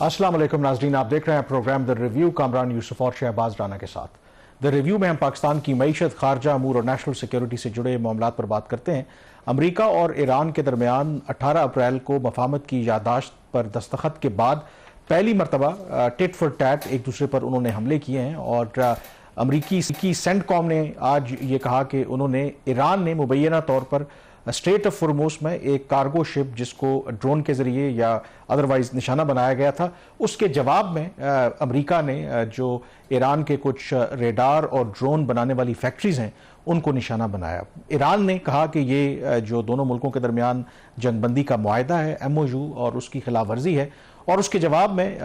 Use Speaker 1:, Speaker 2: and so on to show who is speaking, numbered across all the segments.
Speaker 1: अस्सलाम वालेकुम नाज़रीन, आप देख रहे हैं program the review Kamran Yusuf और शहबाज राना के साथ। द रिव्यू में हम पाकिस्तान की मईशत, खारजा अमूर और नेशनल सिक्योरिटी से जुड़े मामलात पर बात करते हैं। अमरीका और ईरान के दरमियान 18 अप्रैल को मफाहमत की याददाश्त पर दस्तखत के बाद पहली मरतबा टिट फॉर टैट एक दूसरे पर उन्होंने हमले किए हैं और अमरीकी सेंटकॉम ने आज ये कहा कि उन्होंने ईरान ने मुबैना तौर पर स्ट्रेट ऑफ होर्मुज़ में एक कार्गो शिप जिसको ड्रोन के जरिए या अदरवाइज निशाना बनाया गया था, उसके जवाब में अमेरिका ने जो ईरान के कुछ रेडार और ड्रोन बनाने वाली फैक्ट्रीज हैं उनको निशाना बनाया। ईरान ने कहा कि ये जो दोनों मुल्कों के दरमियान जंगबंदी का मुआहदा है, MOU, और उसकी खिलाफ वर्जी है। और उसके जवाब में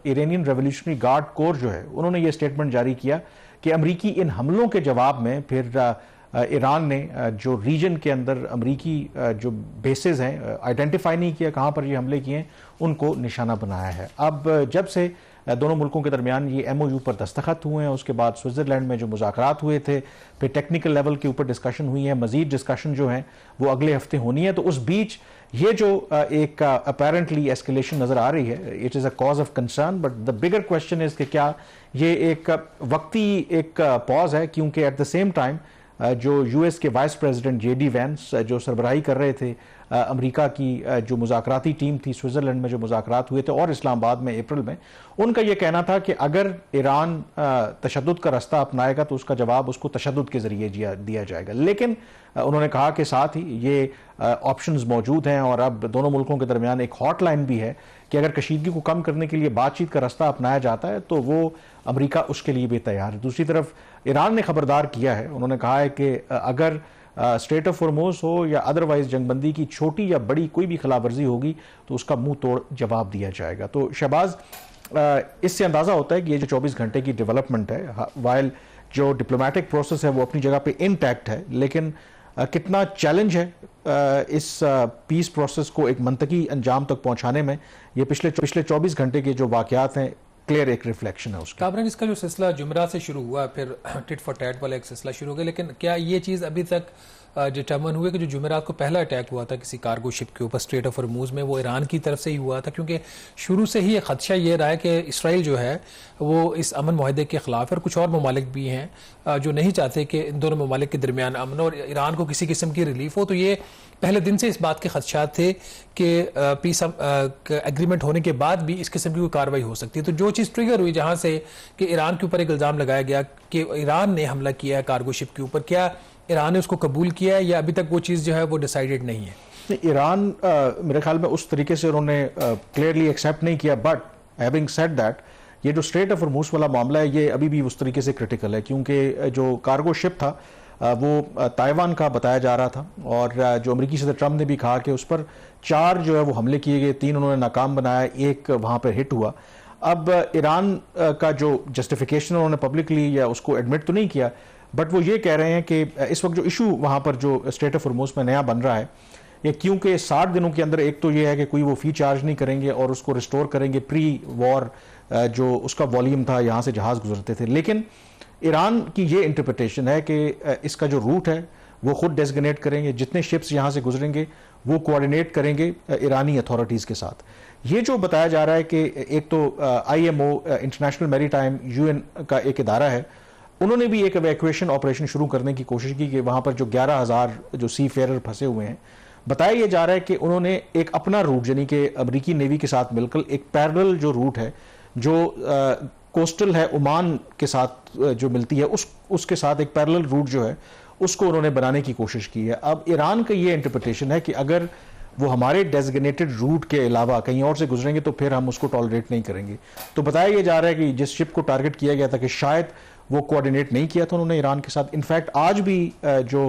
Speaker 1: इरानियन रेवोल्यूशनरी गार्ड कोर जो है उन्होंने ये स्टेटमेंट जारी किया कि अमरीकी इन हमलों के जवाब में फिर ईरान ने जो रीजन के अंदर अमरीकी जो बेसेस हैं आइडेंटिफाई नहीं किया कहाँ पर ये हमले किए हैं, उनको निशाना बनाया है। अब जब से दोनों मुल्कों के दरमियान ये MOU पर दस्तखत हुए हैं, उसके बाद स्विट्ज़रलैंड में जो मुज़ाकरात हुए थे, फिर टेक्निकल लेवल के ऊपर डिस्कशन हुई है, मजीद डिस्कशन जो है वो अगले हफ्ते होनी है। तो उस बीच ये जो एक अपेरेंटली एस्केलेशन नज़र आ रही है, it is a cause of concern, but the bigger question is कि क्या ये एक वक्ती एक पॉज है, क्योंकि एट द सेम टाइम जो US के वाइस प्रेसिडेंट JD वैंस जो सरबराही कर रहे थे अमेरिका की जो मुज़ाकराती टीम थी स्विट्ज़रलैंड में जो मुज़ाकरात हुए थे और इस्लामाबाद में अप्रैल में, उनका यह कहना था कि अगर ईरान तशद्दुद का रास्ता अपनाएगा तो उसका जवाब उसको तशद्दुद के ज़रिए दिया जाएगा। लेकिन उन्होंने कहा कि साथ ही ये ऑप्शंस मौजूद हैं और अब दोनों मुल्कों के दरमियान एक हॉटलाइन भी है कि अगर कशीदगी को कम करने के लिए बातचीत का रास्ता अपनाया जाता है तो वो अमेरिका उसके लिए भी तैयार है। दूसरी तरफ ईरान ने खबरदार किया है, उन्होंने कहा है कि अगर स्ट्रेट ऑफ होर्मुज़ हो या अदरवाइज जंगबंदी की छोटी या बड़ी कोई भी खिलाफवर्जी होगी तो उसका मुंह तोड़ जवाब दिया जाएगा। तो शहबाज, इससे अंदाज़ा होता है कि ये जो 24 घंटे की डेवलपमेंट है, वाइल जो डिप्लोमेटिक प्रोसेस है वो अपनी जगह पे इंटैक्ट है, लेकिन कितना चैलेंज है इस पीस प्रोसेस को एक मंतकी अंजाम तक पहुंचाने में, ये पिछले 24 घंटे के जो वाकयात हैं क्लियर एक रिफ्लेक्शन है उसका।
Speaker 2: कामरान, इसका जो सिलसिला जुमेरात से शुरू हुआ, फिर टिट फॉर टैट वाला एक सिलसिला शुरू हो गया, लेकिन क्या ये चीज़ अभी तक डिटर्मन हुए कि जो जुमेरात को पहला अटैक हुआ था किसी कार्गो शिप के ऊपर स्ट्रेट ऑफ होर्मुज़ में, वो ईरान की तरफ से ही हुआ था? क्योंकि शुरू से ही खदशा ये रहा है कि इसराइल जो है वो इस अमन माहदे के खिलाफ है और कुछ और ममालिक भी हैं जो नहीं चाहते कि इन दोनों ममालिक के दरमियान अमन और ईरान को किसी किस्म की रिलीफ हो। तो ये पहले दिन से इस बात के खदशात थे कि पीस एग्रीमेंट होने के बाद भी इस किस्म की कोई कार्रवाई हो सकती है। तो जो चीज़ ट्रिगर हुई जहाँ से कि ईरान के ऊपर एक इल्ज़ाम लगाया गया कि ईरान ने हमला किया है कार्गो शिप के ऊपर, क्या ईरान ने उसको कबूल किया है या अभी तक वो चीज़ जो है वो डिसाइडेड नहीं है?
Speaker 1: ईरान मेरे ख्याल में उस तरीके से उन्होंने क्लियरली एक्सेप्ट नहीं किया, बट हैविंग सेड दैट ये जो स्ट्रेट ऑफ होर्मुज़ वाला मामला है ये अभी भी उस तरीके से क्रिटिकल है, क्योंकि जो कार्गो शिप था वो ताइवान का बताया जा रहा था और जो अमेरिकी सदर ट्रंप ने भी कहा कि उस पर 4 जो है वो हमले किए गए, 3 उन्होंने नाकाम बनाया, 1 वहाँ पर हिट हुआ। अब ईरान का जो जस्टिफिकेशन उन्होंने पब्लिकली या उसको एडमिट तो नहीं किया, बट वो ये कह रहे हैं कि इस वक्त जो इशू वहाँ पर जो स्ट्रेट ऑफ होर्मुज़ में नया बन रहा है ये क्योंकि 60 दिनों के अंदर एक तो ये है कि कोई वो फ़ी चार्ज नहीं करेंगे और उसको रिस्टोर करेंगे प्री वॉर जो उसका वॉल्यूम था, यहाँ से जहाज़ गुजरते थे। लेकिन ईरान की ये इंटरप्रिटेशन है कि इसका जो रूट है वो खुद डेजिग्नेट करेंगे, जितने शिप्स यहाँ से गुजरेंगे वो कोऑर्डिनेट करेंगे ईरानी अथॉरिटीज़ के साथ। ये जो बताया जा रहा है कि एक तो IMO इंटरनेशनल मैरीटाइम UN का एक इदारा है, उन्होंने भी एक एवैक्यूएशन ऑपरेशन शुरू करने की कोशिश की कि वहाँ पर जो 11,000 जो सी फेरर फंसे हुए हैं, बताया ये जा रहा है कि उन्होंने एक अपना रूट यानी कि अमेरिकी नेवी के साथ मिलकर एक पैरेलल जो रूट है जो कोस्टल है ओमान के साथ जो मिलती है उसके साथ एक पैरेलल रूट जो है उसको उन्होंने बनाने की कोशिश की है। अब ईरान का ये इंटरप्रिटेशन है कि अगर वो हमारे डेजिग्नेटेड रूट के अलावा कहीं और से गुजरेंगे तो फिर हम उसको टॉलरेट नहीं करेंगे। तो बताया ये जा रहा है कि जिस शिप को टारगेट किया गया था कि शायद वो कोऑर्डिनेट नहीं किया था उन्होंने ईरान के साथ। इनफैक्ट आज भी जो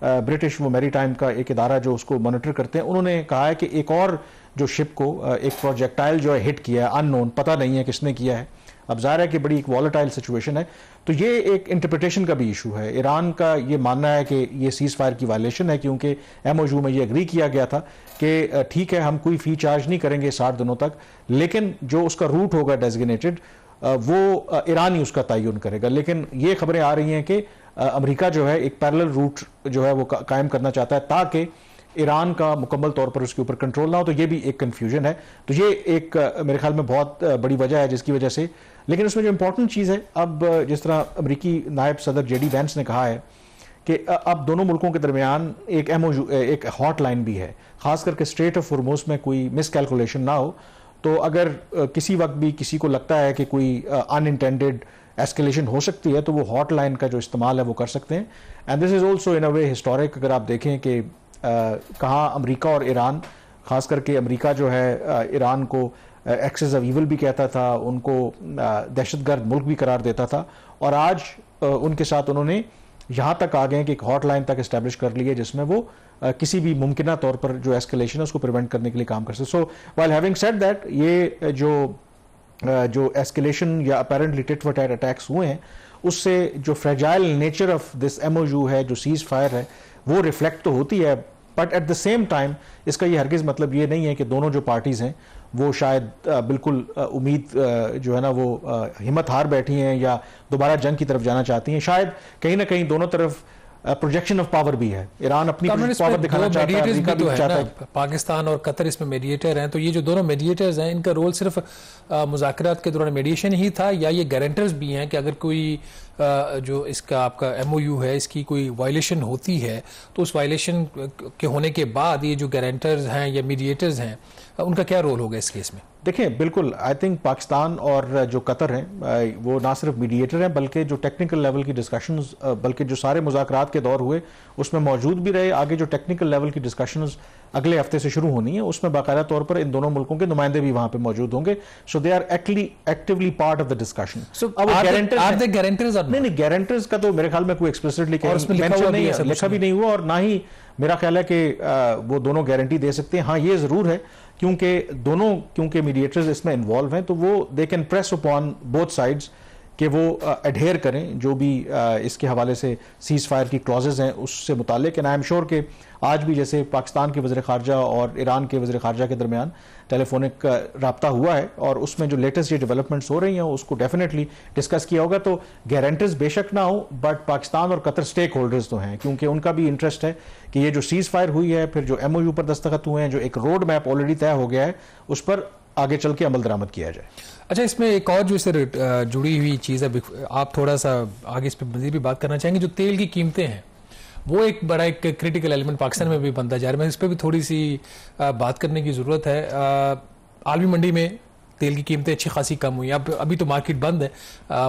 Speaker 1: ब्रिटिश वो मैरीटाइम का एक इदारा जो उसको मॉनिटर करते हैं, उन्होंने कहा है कि एक और जो शिप को एक प्रोजेक्टाइल जो है हिट किया है, अननोन, पता नहीं है किसने किया है। अब जाहिर है कि बड़ी एक वॉलेटाइल सिचुएशन है, तो ये एक इंटरप्रिटेशन का भी इशू है। ईरान का ये मानना है कि ये सीज फायर की वायलेशन है, क्योंकि MOU में ये एग्री किया गया था कि ठीक है हम कोई फ़ी चार्ज नहीं करेंगे 60 दिनों तक, लेकिन जो उसका रूट होगा डेजिग्नेटेड वो ईरान ही उसका तयन करेगा। लेकिन ये खबरें आ रही हैं कि अमेरिका जो है एक पैरेलल रूट जो है वो कायम करना चाहता है ताकि ईरान का मुकम्मल तौर पर उसके ऊपर कंट्रोल ना हो, तो ये भी एक कन्फ्यूजन है। तो ये एक मेरे ख्याल में बहुत बड़ी वजह है जिसकी वजह से, लेकिन उसमें जो इंपॉर्टेंट चीज़ है, अब जिस तरह अमरीकी नायब सदर जेडी वैंस ने कहा है कि अब दोनों मुल्कों के दरमियान एक MOU, एक हॉट लाइन भी है, खास करके स्ट्रेट ऑफ हॉर्मुज़ में कोई मिसकैलकुलेशन ना हो, तो अगर किसी वक्त भी किसी को लगता है कि कोई अनइंटेंडेड एस्केलेशन हो सकती है, तो वो हॉट लाइन का जो इस्तेमाल है वो कर सकते हैं। And this is also in a way historic. अगर आप देखें कि कहाँ अमेरिका और ईरान, खास करके अमेरिका जो है ईरान को एक्सेस ऑफ ईविल भी कहता था, उनको दहशतगर्द मुल्क भी करार देता था, और आज उनके साथ उन्होंने यहाँ तक आ गए कि एक हॉट लाइन तक इस्टेब्लिश कर ली है जिसमें वो किसी भी मुमकिना तौर पर जो एस्केलेशन है उसको प्रिवेंट करने के लिए काम कर सकते। सो व्हाइल हैविंग सेड दैट, ये जो एस्केलेशन या apparently tit for tat attacks हुए हैं, उससे जो fragile nature of this MOU है, जो सीज फायर है, वो रिफ्लेक्ट तो होती है, but at the same time इसका ये हरगिज़ मतलब ये नहीं है कि दोनों जो पार्टीज़ हैं वो शायद बिल्कुल उम्मीद जो है ना वो हिम्मत हार बैठी हैं या दोबारा जंग की तरफ जाना चाहती हैं। शायद कहीं ना कहीं दोनों तरफ प्रोजेक्शन ऑफ पावर भी है। ईरान अपनी पावर दिखाना चाहता है, अमेरिका भी चाहता है।
Speaker 2: पाकिस्तान और कतर इसमें मीडिएटर हैं, तो ये जो दोनों मीडिएटर्स हैं, इनका रोल सिर्फ मुज़ाकरात के दौरान मीडिएशन ही था, या ये गारंटर्स भी हैं कि अगर कोई जो इसका आपका MOU है, इसकी कोई वायलेशन होती है, तो उस वायलेशन के होने के बाद ये जो गारंटर्स हैं या मीडिएटर्स हैं, उनका क्या रोल होगा इस केस में?
Speaker 1: देखिए, बिल्कुल आई थिंक पाकिस्तान और जो कतर हैं वो ना सिर्फ मीडिएटर हैं, बल्कि जो टेक्निकल लेवल की डिस्कशंस, बल्कि जो सारे मुज़ाकरात के दौर हुए उसमें मौजूद भी रहे। आगे जो टेक्निकल लेवल की डिस्कशंस अगले हफ्ते से शुरू होनी है, उसमें बाकायदा तौर पर इन दोनों मुल्कों के नुमाइंदे भी वहां पे मौजूद होंगे। So they are actively part of the discussion.
Speaker 2: अब गारंटर्स
Speaker 1: नहीं, गारंटर्स का तो मेरे ख्याल में कोई एक्सप्लिसिटली लिखा भी नहीं हुआ, और ना ही मेरा ख्याल है कि वो दोनों गारंटी दे सकते हैं। हाँ, ये जरूर है क्योंकि मीडिएटर्स इसमें इन्वॉल्व हैं, तो वो they can press upon both sides कि वो एडहेयर करें जो भी इसके हवाले से सीज फायर की क्लॉजेज हैं उससे मुतालिक। एंड आई एम श्योर कि आज भी जैसे पाकिस्तान के वज़ीर ख़ारजा और ईरान के वज़ीर ख़ारजा के दरमियान टेलीफोनिक रब्ता हुआ है, और उसमें जो लेटेस्ट ये डेवलपमेंट्स हो रही हैं उसको डेफिनेटली डिस्कस किया होगा। तो गारंटर्स बेशक ना हो, बट पाकिस्तान और कतर स्टेक होल्डर्स तो हैं, क्योंकि उनका भी इंटरेस्ट है कि ये जो सीज फायर हुई है, फिर जो MOU पर दस्तखत हुए हैं, जो एक रोड मैप ऑलरेडी तय हो गया है, उस पर आगे चल के अमल दरामद किया जाए।
Speaker 2: अच्छा, इसमें एक और जो इससे जुड़ी हुई चीज़ है, आप थोड़ा सा आगे इस पर मज़ीद भी बात करना चाहेंगे। जो तेल की कीमतें हैं, वो एक बड़ा एक क्रिटिकल एलिमेंट पाकिस्तान में भी बनता जा रहा है। इस पर भी थोड़ी सी बात करने की ज़रूरत है। आलमी मंडी में तेल की कीमतें अच्छी खासी कम हुई। अब अभी तो मार्केट बंद है,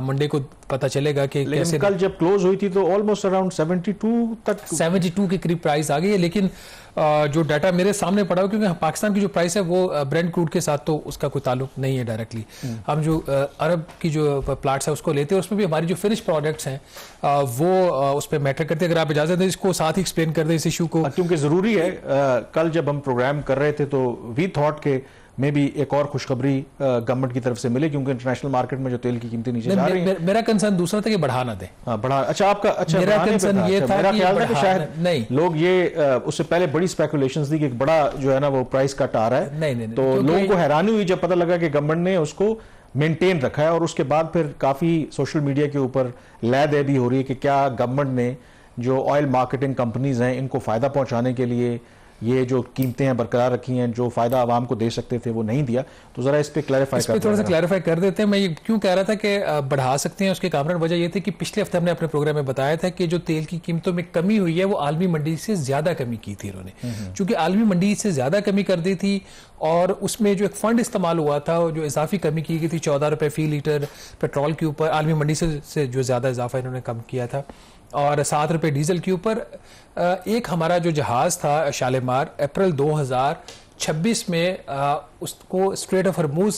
Speaker 2: मंडे को पता चलेगा कि कैसे।
Speaker 1: कल जब क्लोज हुई थी तो ऑलमोस्ट अराउंड 72 के
Speaker 2: करीब प्राइस आ गई है, लेकिन जो डाटा मेरे सामने पड़ा हो, क्योंकि पाकिस्तान की जो प्राइस है वो ब्रेंट क्रूड के साथ तो उसका कोई ताल्लुक नहीं है डायरेक्टली। हम जो अरब की जो प्लाट्स है उसको लेते हैं, उसमें भी हमारी जो फिनिश प्रोडक्ट्स हैं वो उस पर मैटर करते हैं। अगर आप इजाजत दें इसको साथ ही एक्सप्लेन कर दें इस इशू को,
Speaker 1: क्योंकि जरूरी है। कल जब हम प्रोग्राम कर रहे थे तो वी थॉट के में भी एक और खुशखबरी गवर्नमेंट की तरफ से मिले, क्योंकि इंटरनेशनल मार्केट में जो तेल की कीमतें नीचे जा रही हैं।
Speaker 2: मेरा कंसर्न दूसरा था कि बढ़ाना दें।
Speaker 1: बढ़ा, अच्छा आपका, अच्छा
Speaker 2: मेरा कंसर्न ये था,
Speaker 1: मेरा ख्याल था कि शायद
Speaker 2: नहीं,
Speaker 1: लोग ये उससे पहले बड़ी स्पेकुलेशंस थी कि एक बड़ा जो है ना वो प्राइस कट आ रहा है।
Speaker 2: नहीं,
Speaker 1: तो लोगों को हैरानी हुई जब पता लगा कि गवर्नमेंट ने उसको मेंटेन रखा है, और उसके बाद फिर काफी सोशल मीडिया के ऊपर लय दे भी हो रही है कि क्या गवर्नमेंट ने जो ऑयल मार्केटिंग कंपनीज हैं इनको फायदा पहुंचाने के लिए ये जो कीमतें हैं बरकरार रखी हैं, जो फायदा आवाम को दे सकते थे वो नहीं दिया। तो जरा इस पे क्लैरिफाई
Speaker 2: थोड़ा सा क्लैरिफाई कर देते हैं। मैं ये क्यों कह रहा था कि बढ़ा सकते हैं, उसके कामरान वजह ये थी कि पिछले हफ्ते हमने अपने प्रोग्राम में बताया था कि जो तेल की कीमतों में कमी हुई है वो आलमी मंडी से ज्यादा कमी की थी इन्होंने, चूंकि आलमी मंडी से ज्यादा कमी कर दी थी, और उसमें जो एक फंड इस्तेमाल हुआ था जो इजाफी कमी की गई थी 14 रुपए फी लीटर पेट्रोल के ऊपर, आलमी मंडी से जो ज्यादा इजाफा इन्होंने कम किया था, और 7 रुपए डीजल के ऊपर। एक हमारा जो जहाज था शालीमार, अप्रैल 2026 में उसको स्ट्रेट ऑफ हॉर्मुज़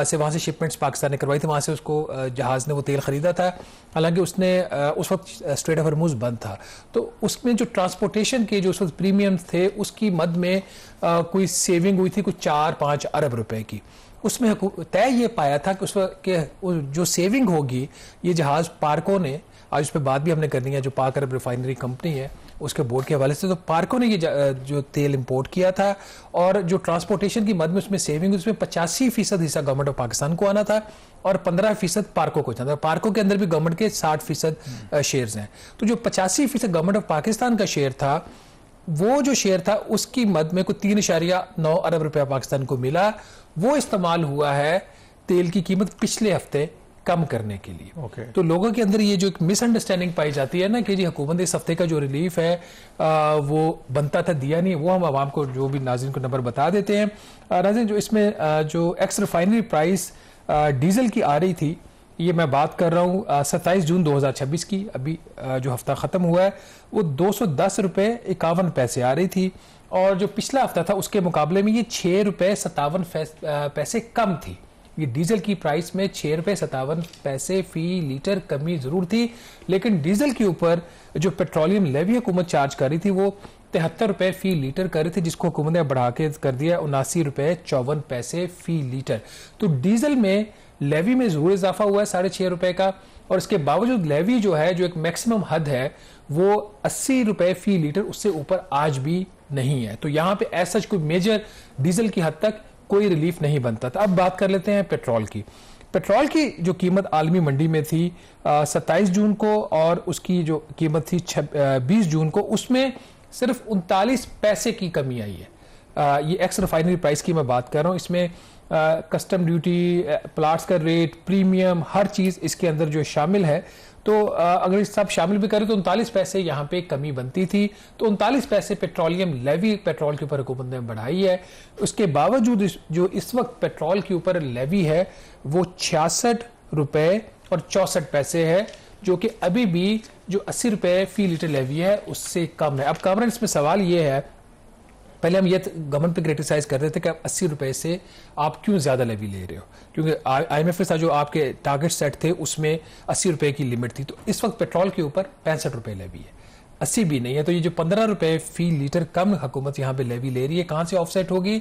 Speaker 2: से वहाँ से शिपमेंट्स पाकिस्तान ने करवाई थी, वहाँ से उसको जहाज़ ने वो तेल ख़रीदा था। हालांकि उसने उस वक्त स्ट्रेट ऑफ हॉर्मुज़ बंद था, तो उसमें जो ट्रांसपोर्टेशन के जो उस वक्त प्रीमियम्स थे उसकी मद में कोई सेविंग हुई थी कुछ 4-5 अरब रुपए की। उसमें तय ये पाया था कि उस वक्त जो सेविंग होगी ये जहाज़ पार्को ने, आज उस पर बात भी हमने करनी है, जो पाक अरब रिफाइनरी कंपनी है उसके बोर्ड के हवाले से, तो पार्को ने ये जो तेल इंपोर्ट किया था, और जो ट्रांसपोर्टेशन की मद में उसमें सेविंग, उसमें 85% हिस्सा गवर्नमेंट ऑफ पाकिस्तान को आना था और 15% पार्को को जाना था। पार्को के अंदर भी गवर्नमेंट के 60% शेयर्स हैं। तो जो 85% गवर्नमेंट ऑफ पाकिस्तान का शेयर था वो जो शेयर था उसकी मद में कोई 3.9 अरब रुपया पाकिस्तान को मिला, वो इस्तेमाल हुआ है तेल की कीमत पिछले हफ्ते कम करने के लिए। तो लोगों के अंदर ये जो एक मिसअंडरस्टैंडिंग पाई जाती है ना कि जी हुकूमत इस हफ्ते का जो रिलीफ है वो बनता था, दिया नहीं, वो हम आवाम को जो भी नाज़रीन को नंबर बता देते हैं। नाज़रीन, जो इसमें जो एक्स रिफाइनरी प्राइस डीजल की आ रही थी, ये मैं बात कर रहा हूँ 27 जून 2026 की, अभी जो हफ्ता ख़त्म हुआ है, वो 210 रुपये 51 पैसे आ रही थी, और जो पिछला हफ्ता था उसके मुकाबले में ये 6 रुपये 57 पैसे कम थी। ये डीजल की प्राइस में 6 रुपये 57 पैसे फी लीटर कमी जरूर थी, लेकिन डीजल के ऊपर जो पेट्रोलियम लेवी हुकूमत चार्ज कर रही थी वो 73 रुपये फी लीटर कर रही थी, जिसको हुकूमत ने बढ़ा के कर दिया 79 रुपये 54 पैसे फी लीटर। तो डीजल में लेवी में जरूर इजाफा हुआ है 6.5 रुपये का, और इसके बावजूद लेवी जो है, जो एक मैक्सिमम हद है, वो 80 रुपये फी लीटर, उससे ऊपर आज भी नहीं है। तो यहाँ पे ऐसा कोई मेजर डीजल की हद तक कोई रिलीफ नहीं बनता था। अब बात कर लेते हैं पेट्रोल की। पेट्रोल की जो कीमत आलमी मंडी में थी 27 जून को, और उसकी जो कीमत थी 20 जून को, उसमें सिर्फ 39 पैसे की कमी आई है। ये एक्स रिफाइनरी प्राइस की मैं बात कर रहा हूँ। इसमें कस्टम ड्यूटी, प्लाट्स का रेट, प्रीमियम, हर चीज़ इसके अंदर जो शामिल है। तो अगर इस सब शामिल भी करें तो 39 पैसे यहाँ पे कमी बनती थी। तो 39 पैसे पेट्रोलियम लेवी पेट्रोल के ऊपर हुकूमत ने बढ़ाई है। उसके बावजूद जो इस वक्त पेट्रोल के ऊपर लेवी है वो 66 रुपये और 64 पैसे है, जो कि अभी भी जो 80 रुपये फी लीटर लेवी है उससे कम है। अब कामरान, इसमें सवाल ये है, पहले हम ये गवर्नमेंट पे क्रिटिसाइज कर रहे थे कि आप 80 रुपये से आप क्यों ज्यादा लेवी ले रहे हो, क्योंकि IMF के साथ जो आपके टारगेट सेट थे उसमें 80 रुपये की लिमिट थी। तो इस वक्त पेट्रोल के ऊपर 65 रुपये लेवी है, 80 भी नहीं है। तो ये जो 15 रुपये फी लीटर कम हुकूमत यहाँ पे लेवी ले रही है, कहाँ से ऑफसेट होगी?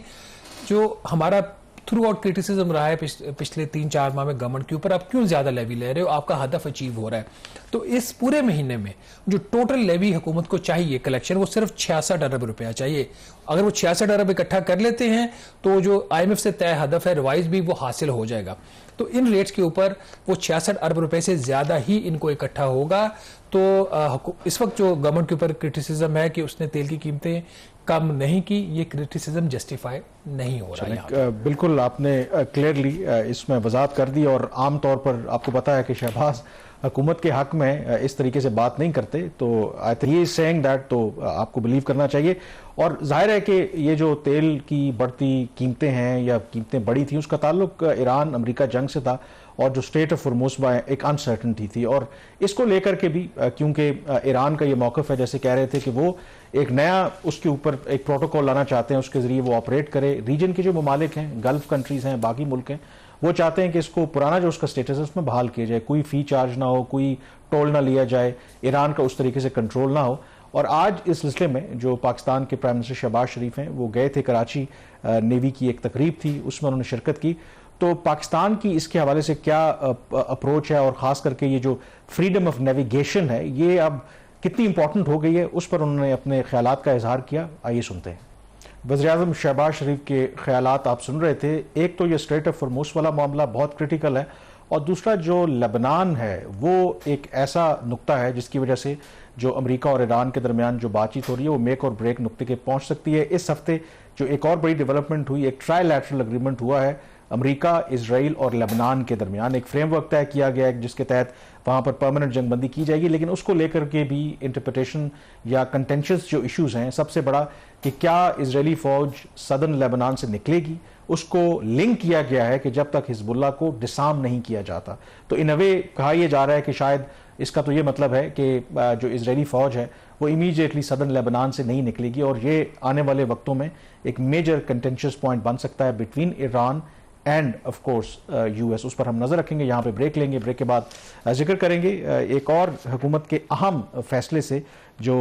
Speaker 2: जो हमारा थ्रू आउट क्रिटिसिज्म रहा है पिछले 3-4 माह में गवर्नमेंट के ऊपर, आप क्यों ज्यादा लेवी ले रहे हो, आपका हदफ अचीव हो रहा है। तो इस पूरे महीने में जो टोटल लेवी हुकूमत को चाहिए कलेक्शन, वो सिर्फ 66 अरब रुपया चाहिए। अगर वो 66 अरब इकट्ठा कर लेते हैं तो जो IMF से तय हदफ है रिवाइज भी वो हासिल हो जाएगा। तो इन रेट्स के ऊपर वो 66 अरब रुपए से ज्यादा ही इनको इकट्ठा होगा। तो इस वक्त जो गवर्नमेंट के ऊपर क्रिटिसिज्म है कि उसने तेल की कीमतें कम नहीं की, ये क्रिटिसिज्म जस्टिफाई नहीं हो रहा है।
Speaker 1: बिल्कुल आपने क्लियरली इसमें वजाहत कर दी, और आमतौर पर आपको पता है कि शहबाज हुकूमत के हक में इस तरीके से बात नहीं करते, तो आई थिंक ये सेइंग दैट तो आपको बिलीव करना चाहिए। और जाहिर है कि ये जो तेल की बढ़ती कीमतें हैं या कीमतें बढ़ी थी, उसका ताल्लुक ईरान अमेरिका जंग से था, और जो स्ट्रेट ऑफ हॉर्मुज़ में एक अनसर्टनिटी थी, और इसको लेकर के भी क्योंकि ईरान का ये मौक़िफ़ है, जैसे कह रहे थे कि वो एक नया उसके ऊपर एक प्रोटोकॉल लाना चाहते हैं, उसके ज़रिए वो ऑपरेट करे। रीजन के जो ममालिक हैं, गल्फ कंट्रीज़ हैं, बाकी मुल्क हैं, वो चाहते हैं कि इसको पुराना जो उसका स्टेटस है उसमें बहाल किया जाए, कोई फ़ी चार्ज ना हो, कोई टोल ना लिया जाए, ईरान का उस तरीके से कंट्रोल ना हो। और आज इस सिलसिले में जो पाकिस्तान के प्राइम मिनिस्टर शहबाज शरीफ हैं, वो गए थे कराची, नेवी की एक तकरीब थी, उसमें उन्होंने शिरकत की। तो पाकिस्तान की इसके हवाले से क्या अप्रोच है, और ख़ास करके ये जो फ्रीडम ऑफ नेविगेशन है, ये अब कितनी इंपॉर्टेंट हो गई है, उस पर उन्होंने अपने ख्यालात का इजहार किया। आइए सुनते हैं। वज़ीर-ए-आज़म शहबाज शरीफ के ख्यालात आप सुन रहे थे। एक तो ये स्ट्रेट ऑफ हॉर्मुज़ वाला मामला बहुत क्रिटिकल है, और दूसरा जो लेबनान है वो एक ऐसा नुक्ता है जिसकी वजह से जो अमेरिका और ईरान के दरमियान जो बातचीत हो रही है वो मेक और ब्रेक नुक्ते के पहुंच सकती है। इस हफ्ते जो एक और बड़ी डेवलपमेंट हुई, एक ट्राइलैटरल एग्रीमेंट हुआ है अमेरिका, इजराइल और लेबनान के दरमियान। एक फ्रेमवर्क तय किया गया है जिसके तहत वहां पर परमानेंट जंगबंदी की जाएगी, लेकिन उसको लेकर के भी इंटरप्रिटेशन या कंटेंशियस जो इश्यूज हैं, सबसे बड़ा कि क्या इजरायली फौज सदर्न लेबनान से निकलेगी, उसको लिंक किया गया है कि जब तक हिजबुल्लाह को डिसार्म नहीं किया जाता। तो इन अ वे कहा यह जा रहा है कि शायद इसका तो ये मतलब है कि जो इजरायली फौज है वो इमीडिएटली सदर्न लेबनान से नहीं निकलेगी, और ये आने वाले वक्तों में एक मेजर कंटेंशियस पॉइंट बन सकता है between Iran end of course US। उस पर हम नजर रखेंगे। यहाँ पे ब्रेक लेंगे, ब्रेक के बाद जिक्र करेंगे एक और हुकूमत के अहम फैसले से जो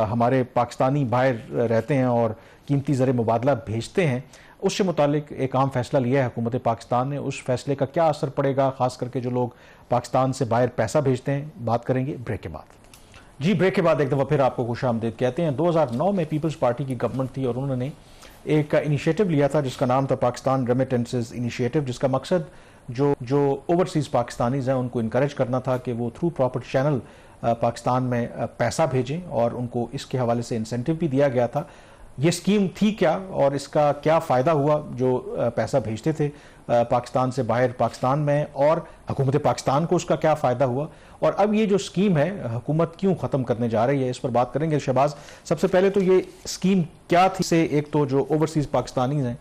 Speaker 1: हमारे पाकिस्तानी बाहर रहते हैं और कीमती ज़र मुबादला भेजते हैं, उससे मुतालिक एक अहम फैसला लिया है हुकूमत पाकिस्तान ने। उस फैसले का क्या असर पड़ेगा, खास करके जो लोग पाकिस्तान से बाहर पैसा भेजते हैं, बात करेंगे ब्रेक के बाद। जी, ब्रेक के बाद एक दफ़ा फिर आपको खुशामदीद कहते हैं। 2009 में पीपल्स पार्टी की गवर्नमेंट थी और उन्होंने एक इनिशिएटिव लिया था जिसका नाम था पाकिस्तान रेमिटेंसेस इनिशिएटिव, जिसका मकसद जो ओवरसीज़ पाकिस्तानीज़ हैं उनको इनकरेज करना था कि वो थ्रू प्रॉपर चैनल पाकिस्तान में पैसा भेजें और उनको इसके हवाले से इंसेंटिव भी दिया गया था। ये स्कीम थी क्या और इसका क्या फ़ायदा हुआ जो पैसा भेजते थे पाकिस्तान से बाहर पाकिस्तान में, और हुकूमत पाकिस्तान को उसका क्या फ़ायदा हुआ, और अब ये जो स्कीम है हुकूमत क्यों ख़त्म करने जा रही है, इस पर बात करेंगे। शहबाज, सबसे पहले तो ये स्कीम क्या थी से एक तो जो ओवरसीज़ पाकिस्तानी हैं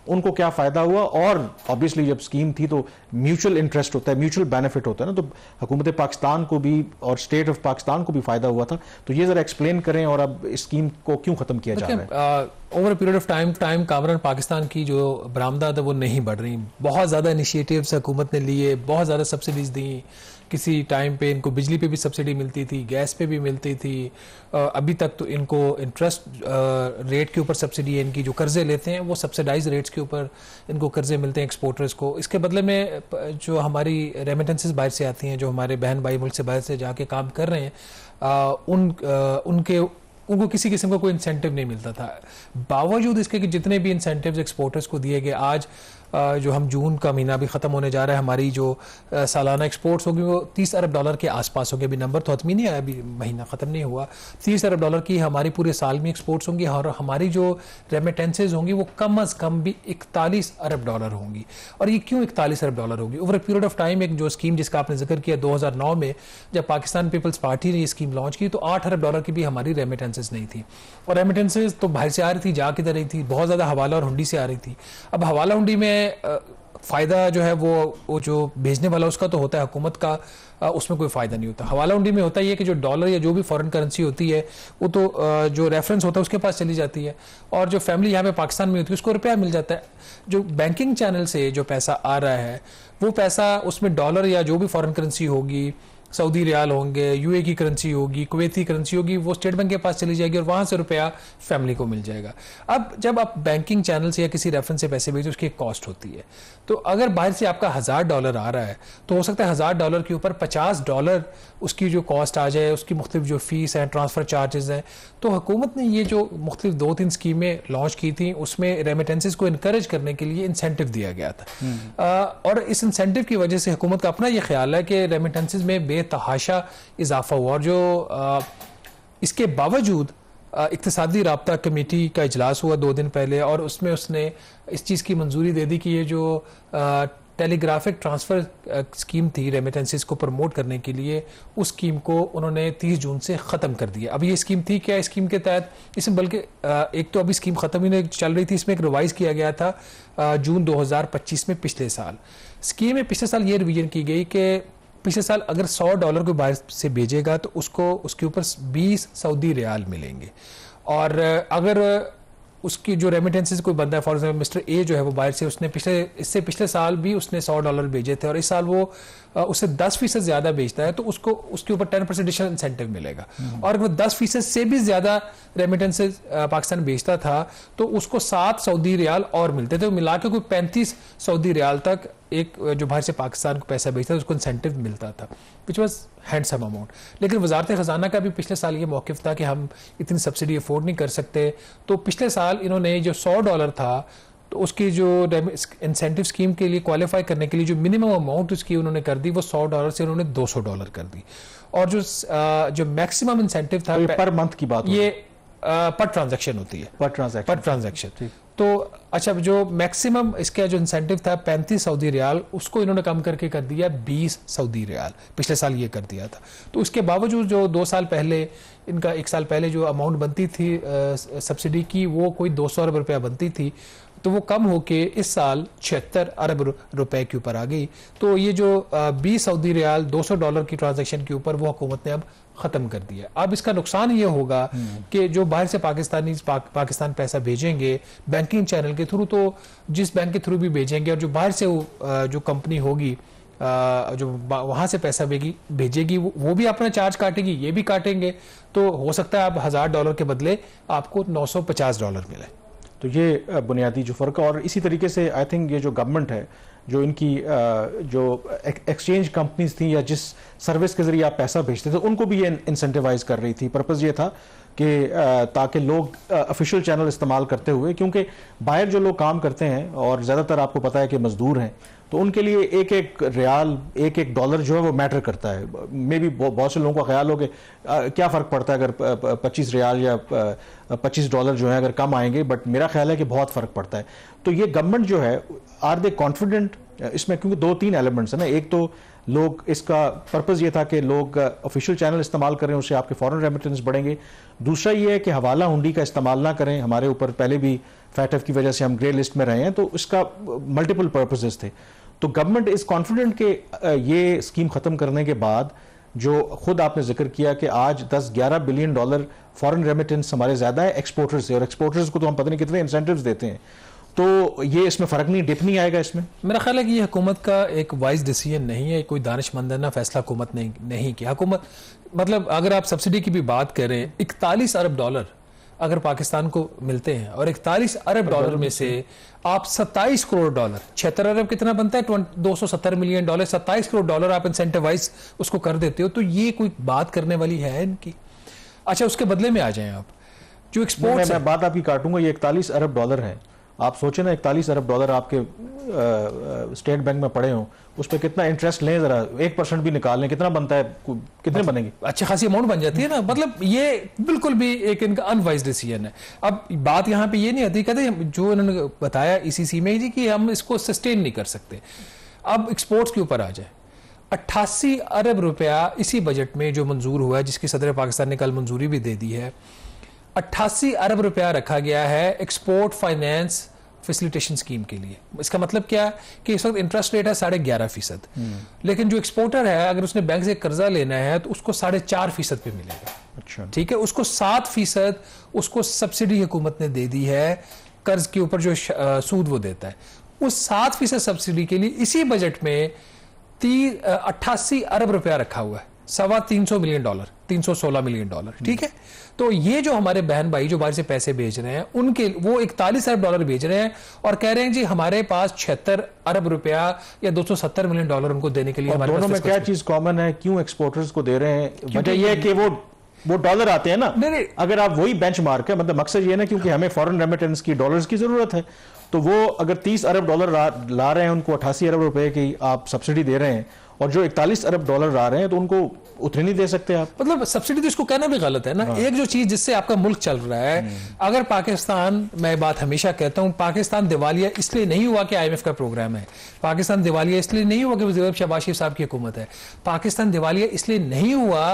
Speaker 1: उनको क्या फ़ायदा हुआ, और ऑब्वियसली जब स्कीम थी तो म्यूचुअल इंटरेस्ट होता है, म्यूचुअल बेनिफिट होता है ना, तो हुकूमत पाकिस्तान को भी और स्टेट ऑफ पाकिस्तान को भी फ़ायदा हुआ था। तो ये ज़रा एक्सप्लेन करें, और अब इस स्कीम को क्यों ख़त्म किया जा रहा है।
Speaker 2: Over period of time Kamran Pakistan की जो बरामदात है वो नहीं बढ़ रही। बहुत ज़्यादा इनिशिएटिव्स हुकूमत ने लिए, बहुत ज़्यादा सब्सिडीज़ दी। किसी टाइम पे इनको बिजली पे भी सब्सिडी मिलती थी, गैस पे भी मिलती थी। अभी तक तो इनको इंटरेस्ट रेट के ऊपर सब्सिडी है, इनकी जो कर्जे लेते हैं वो सब्सिडाइज रेट्स के ऊपर इनको कर्जे मिलते हैं एक्सपोर्टर्स को। इसके बदले में जो हमारी रेमिटेंसेस बाहर से आती हैं, जो हमारे बहन भाई मुल्क से बाहर से जाके काम कर रहे हैं, उनको किसी किस्म का कोई इंसेंटिव नहीं मिलता था। बावजूद इसके कि जितने भी इंसेंटिव्स एक्सपोर्टर्स को दिए गए, आज जो हम जून का महीना भी ख़त्म होने जा रहा है, हमारी जो सालाना एक्सपोर्ट्स होगी वो 30 अरब डॉलर के आसपास होंगे। अभी नंबर तो हतमी नहीं आया, अभी महीना ख़त्म नहीं हुआ। 30 अरब डॉलर की हमारी पूरे साल में एक्सपोर्ट्स होंगी, और हमारी जो रेमिटेंसेज होंगी वो कम अज़ कम भी 41 अरब डॉलर होंगी। और ये क्यों 41 अरब डॉलर होगी? ओवर पीरियड ऑफ टाइम एक जो स्कीम जिसका आपने जिक्र किया 2009 में जब पाकिस्तान पीपल्स पार्टी ने ये स्कीम लॉन्च की तो 8 अरब डॉलर की भी हमारी रेमिटेंसेज नहीं थी। और रेमिटेंसेज तो बाहर से आ रही थी, जा किधर रही थी, बहुत ज़्यादा हवाला और हुंडी से आ रही थी। अब हवाला हुंडी में फ़ायदा जो है वो जो भेजने वाला उसका तो होता है, हुकूमत का उसमें कोई फ़ायदा नहीं होता। हवाला हुंडी में होता है ये कि जो डॉलर या जो भी फॉरेन करेंसी होती है वो तो जो रेफरेंस होता है उसके पास चली जाती है, और जो फैमिली यहाँ पे पाकिस्तान में होती है उसको रुपया मिल जाता है। जो बैंकिंग चैनल से जो पैसा आ रहा है वो पैसा उसमें डॉलर या जो भी फॉरेन करेंसी होगी, सऊदी रियाल होंगे, यूए की करेंसी होगी, कुवैती करेंसी होगी, वो स्टेट बैंक के पास चली जाएगी और वहां से रुपया फैमिली को मिल जाएगा। अब जब आप बैंकिंग चैनल से या किसी रेफरेंस से पैसे भेजो उसकी एक कॉस्ट होती है। तो अगर बाहर से आपका $1000 आ रहा है तो हो सकता है $1000 के ऊपर $50 उसकी जो कॉस्ट आ जाए, उसकी मुख्तलिफ जो फीस है, ट्रांसफर चार्जेस हैं। तो हुकूमत ने ये जो मुख्तलिफ 2-3 स्कीमें लॉन्च की थी उसमें रेमिटेंसेज को इनकरेज करने के लिए इंसेंटिव दिया गया था। और इस इंसेंटिव की वजह से हुकूमत का अपना ये ख्याल है कि रेमिटेंसेज में बेतहाशा इजाफा हुआ। और जो इसके बावजूद इक्तिसादी राब्ता कमेटी का इजलास हुआ 2 दिन पहले, और उसमें उसने इस चीज़ की मंजूरी दे दी कि ये जो टेलीग्राफिक ट्रांसफ़र स्कीम थी रेमिटेंसेस को प्रमोट करने के लिए, उस स्कीम को उन्होंने 30 जून से ख़त्म कर दिया। अब ये स्कीम थी क्या? स्कीम के तहत इसमें बल्कि एक तो अभी स्कीम ख़त्म ही नहीं चल रही थी, इसमें एक रिवाइज़ किया गया था जून 2025 में। पिछले साल स्कीम में पिछले साल ये रिवीजन की गई कि पिछले साल अगर $100 को बाहर से भेजेगा तो उसको उसके ऊपर 20 सऊदी रियाल मिलेंगे। और अगर उसकी जो रेमिटेंसेज कोई बंदा है, फॉर एग्जाम्पल मिस्टर ए जो है वो बाहर से उसने इससे पिछले साल भी उसने $100 भेजे थे और इस साल वो उससे 10% ज़्यादा बेचता है तो उसको उसके ऊपर 10% एडिशनल इंसेंटिव मिलेगा। और अगर वो 10% से भी ज़्यादा रेमिटेंसेज पाकिस्तान बेचता था तो उसको 7 सऊदी रियाल और मिलते थे। मिला के कोई 35 सऊदी रियाल तक एक जो बाहर से पाकिस्तान को पैसा बेचता था उसको इंसेंटिव मिलता था, विच वॉज हैंडसम अमाउंट। लेकिन वजारत ख़जाना का भी पिछले साल ये मौक़िफ़ था कि हम इतनी सब्सिडी अफोर्ड नहीं कर सकते। तो पिछले साल इन्होंने जो $100 था तो उसकी जो इंसेंटिव स्कीम के लिए क्वालिफाई करने के लिए जो मिनिमम अमाउंट उसकी उन्होंने कर दी वो $100 से उन्होंने $200 कर दी। और जो मैक्सिमम इंसेंटिव था
Speaker 1: तो पर मंथ की बात,
Speaker 2: ये पर ट्रांजैक्शन होती है, पर ट्रांजैक्शन। तो अच्छा, जो मैक्सिमम इसका जो इंसेंटिव था 35 सऊदी रियाल उसको इन्होंने कम करके कर दिया 20 सऊदी रियाल, पिछले साल ये कर दिया था। तो उसके बावजूद जो 2 साल पहले इनका 1 साल पहले जो अमाउंट बनती थी सब्सिडी की वो कोई 200 अरब रुपया बनती थी, तो वो कम होके इस साल 76 अरब रुपए के ऊपर आ गई। तो ये जो 20 सऊदी रियाल $200 की ट्रांजैक्शन के ऊपर वो हुकूमत ने अब ख़त्म कर दिया। अब इसका नुकसान ये होगा कि जो बाहर से पाकिस्तान पैसा भेजेंगे बैंकिंग चैनल के थ्रू, तो जिस बैंक के थ्रू भी भेजेंगे और जो बाहर से जो कंपनी होगी जो वहाँ से पैसा भेजेगी वो भी अपना चार्ज काटेगी, ये भी काटेंगे। तो हो सकता है अब $1000 के बदले आपको $950 मिले।
Speaker 1: तो ये बुनियादी जो फ़र्क है। और इसी तरीके से आई थिंक ये जो गवर्नमेंट है, जो इनकी जो एक्सचेंज कंपनीज थी या जिस सर्विस के ज़रिए आप पैसा भेजते थे उनको भी ये इंसेंटिवाइज कर रही थी। पर्पज़ ये था कि ताकि लोग ऑफिशियल चैनल इस्तेमाल करते हुए, क्योंकि बाहर जो लोग काम करते हैं और ज़्यादातर आपको पता है कि मज़दूर हैं, तो उनके लिए एक एक रियाल, एक एक डॉलर जो है वो मैटर करता है। मे भी बहुत से लोगों का ख्याल हो कि क्या फ़र्क पड़ता है अगर 25 रियाल या 25 डॉलर जो है अगर कम आएंगे, बट मेरा ख्याल है कि बहुत फ़र्क पड़ता है। तो ये गवर्नमेंट जो है, आर दे कॉन्फिडेंट इसमें, क्योंकि 2-3 एलिमेंट्स है ना। एक तो लोग, इसका पर्पज़ ये था कि लोग ऑफिशियल चैनल इस्तेमाल करें, उससे आपके फॉरेन रेमिटेंस बढ़ेंगे। दूसरा ये है कि हवाला हुंडी का इस्तेमाल ना करें। हमारे ऊपर पहले भी फैटफ की वजह से हम ग्रे लिस्ट में रहे हैं, तो इसका मल्टीपल पर्पसेस थे। तो गवर्नमेंट इज कॉन्फिडेंट कि ये स्कीम ख़त्म करने के बाद, जो खुद आपने जिक्र किया कि आज 10-11 बिलियन डॉलर फॉरेन रेमिटेंस हमारे ज़्यादा है एक्सपोर्टर्स से, और एक्सपोर्टर्स को तो हम पता नहीं कितने इंसेंटिव्स देते हैं, तो ये इसमें फ़र्क नहीं, डिप नहीं आएगा इसमें।
Speaker 2: मेरा ख्याल है कि ये हुकूमत का एक वाइज डिसीजन नहीं है, कोई दानिशमंदाना फैसला हुकूमत ने नहीं किया। हुकूमत मतलब अगर आप सब्सिडी की भी बात करें, 41 अरब डॉलर अगर पाकिस्तान को मिलते हैं, और 41 अरब डॉलर में से आप 27 करोड़ डॉलर, 76 अरब कितना बनता है, 270 मिलियन डॉलर, 27 करोड़ डॉलर आप इंसेंटिवाइज उसको कर देते हो, तो ये कोई बात करने वाली है इनकी। अच्छा, उसके बदले में आ जाएं आप जो एक्सपोर्ट,
Speaker 1: मैं बात आपकी काटूंगा। ये 41 अरब डॉलर है, आप सोचें ना, 41 अरब डॉलर आपके स्टेट बैंक में पड़े हों, उस पर कितना इंटरेस्ट लें, जरा 1% भी निकाल लें, कितना बनता है, कितने बनेंगे?
Speaker 2: अच्छी खासी अमाउंट बन जाती है ना। मतलब ये बिल्कुल भी एक इनका अनवाइज डिसीजन है। अब बात यहाँ पे ये नहीं आती, कहते जो इन्होंने बताया ईसीसी में जी कि हम इसको सस्टेन नहीं कर सकते। अब एक्सपोर्ट्स के ऊपर आ जाए, 88 अरब रुपया इसी बजट में जो मंजूर हुआ है, जिसकी सदर पाकिस्तान ने कल मंजूरी भी दे दी है, 88 अरब रुपया रखा गया है एक्सपोर्ट फाइनेंस फैसिलिटेशन स्कीम के लिए। इसका मतलब क्या है कि इस वक्त इंटरेस्ट रेट है 11.5%, लेकिन जो एक्सपोर्टर है अगर उसने बैंक से कर्जा लेना है तो उसको 4.5% पे मिलेगा।
Speaker 1: अच्छा,
Speaker 2: ठीक है, उसको 7% उसको सब्सिडी हुकूमत ने दे दी है कर्ज के ऊपर जो सूद वो देता है। उस 7% सब्सिडी के लिए इसी बजट में 88 अरब रुपया रखा हुआ है, 325 मिलियन डॉलर, 316 मिलियन डॉलर। ठीक है, तो ये जो हमारे बहन भाई जो बाहर से पैसे भेज रहे हैं, उनके वो 41 अरब डॉलर भेज रहे हैं और कह रहे हैं जी हमारे पास 76 अरब रुपया या 270 मिलियन डॉलर उनको देने के लिए। हमारे
Speaker 1: दोनों में क्या चीज कॉमन है, क्यों एक्सपोर्टर्स को दे रहे हैं? वजह यह है कि वो डॉलर आते हैं ना।
Speaker 2: नहीं,
Speaker 1: अगर आप वही बेंचमार्क है, मतलब मकसद ये ना, क्योंकि हमें फॉरेन रेमिटेंस की डॉलर्स की जरूरत है, तो वो अगर 30 अरब डॉलर ला रहे हैं, उनको 88 अरब रुपए की आप सब्सिडी दे रहे हैं, और जो 41 अरब डॉलर आ रहे हैं तो उनको उतने नहीं दे सकते आप।
Speaker 2: मतलब सब्सिडी तो इसको कहना भी गलत है ना। एक जो चीज जिससे आपका मुल्क चल रहा है, अगर पाकिस्तान, मैं बात हमेशा कहता हूं, पाकिस्तान दिवालिया इसलिए नहीं हुआ कि IMF का प्रोग्राम है, पाकिस्तान दिवालिया इसलिए नहीं हुआ कि वज़ीर शहबाज शरीफ साहब की हुकूमत है, पाकिस्तान दिवालिया इसलिए नहीं हुआ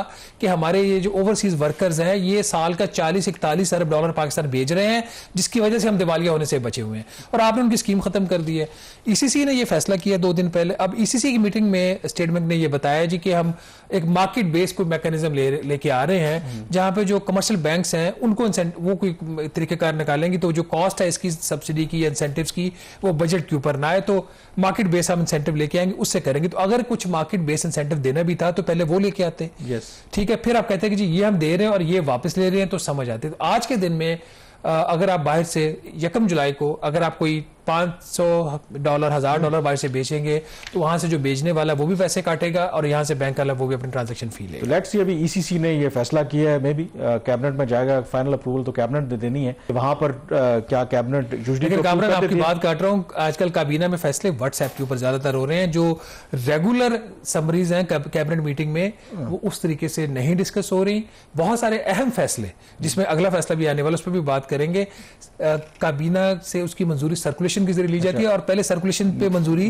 Speaker 2: कि हमारे ये जो ओवरसीज वर्कर्स हैं ये साल का 40-41 अरब डॉलर पाकिस्तान भेज रहे हैं, जिसकी वजह से हम दिवालिया होने से बचे हुए हैं, और आपने उनकी स्कीम खत्म कर दी है। ECC ने ये फैसला किया 2 दिन पहले। अब ECC की मीटिंग में स्टेट बैंक ने ये बताया जी कि हम एक मार्केट बेस्ड कोई मैकेनिज्म लेके आ रहे हैं, जहां पे जो कमर्शियल बैंक्स हैं उनको वो कोई तरीकेकार निकालेंगे, तो जो कॉस्ट है इसकी सब्सिडी की या इंसेंटिव्स की वो बजट के ऊपर ना आए, तो मार्केट बेस हम इंसेंटिव लेके आएंगे, उससे करेंगे। तो अगर कुछ मार्केट बेस इंसेंटिव देना भी था तो पहले वो लेके आते। ठीक है, फिर आप कहते हैं कि जी ये हम दे रहे हैं और ये वापस ले रहे हैं, तो समझ आती है। तो आज के दिन में अगर आप बाहर से 1 जुलाई को अगर आप कोई $500, $1000 बाहर से बेचेंगे, तो वहां से जो बेचने वाला वो भी पैसे काटेगा और यहां से बैंक वाला वो भी अपनी ट्रांजैक्शन फी लेगा।
Speaker 1: लेट्स सी, अभी ECC ने ये फैसला किया है, मे बी कैबिनेट में जाएगा, फाइनल अप्रूवल तो कैबिनेट ने देनी है। वहां पर क्या कैबिनेट यूजुअली,
Speaker 2: कामरान आपकी बात काट रहा हूं, आजकल काबीना में फैसले व्हाट्सएप के ऊपर ज्यादातर हो रहे हैं, जो रेगुलर समरीज हैं कैबिनेट मीटिंग में वो उस तरीके से नहीं डिस्कस हो रही। बहुत सारे अहम फैसले जिसमें अगला फैसला भी आने वाला, उस पर भी बात करेंगे। काबीना से उसकी मंजूरी सर्कुलेशन के जरिए ली जाती है, और पहले सर्कुलेशन पे मंजूरी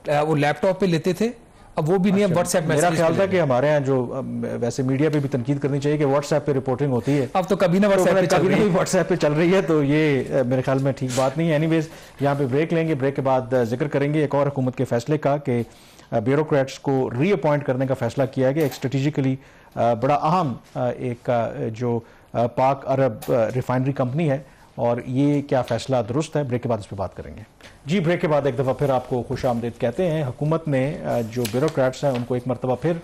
Speaker 2: वो लैपटॉप पे लेते थे, अब वो भी नहीं है, व्हाट्सएप मैसेज।
Speaker 1: मेरा ख्याल था कि हमारे यहाँ जो वैसे मीडिया पे भी तनकीद करनी चाहिए कि व्हाट्सएप पे रिपोर्टिंग होती है,
Speaker 2: अब तो काबीना व्हाट्सएप
Speaker 1: पे चल रही है, तो ये मेरे ख्याल में ठीक बात नहीं है। एनीवेज, यहाँ पे ब्रेक लेंगे, ब्रेक के बाद जिक्र करेंगे एक और हुकूमत के फैसले का कि ब्यूरोक्रेट्स को रीअपॉइंट करने का फैसला किया है, कि एक स्ट्रेटेजिकली बड़ा अहम एक जो पाक अरब रिफाइनरी कंपनी है, और ये क्या फैसला दुरुस्त है। ब्रेक के बाद इस पर बात करेंगे। जी, ब्रेक के बाद एक दफ़ा फिर आपको खुश आमदीद कहते हैं। हुकूमत ने जो ब्यूरोक्रेट्स हैं उनको एक मरतबा फिर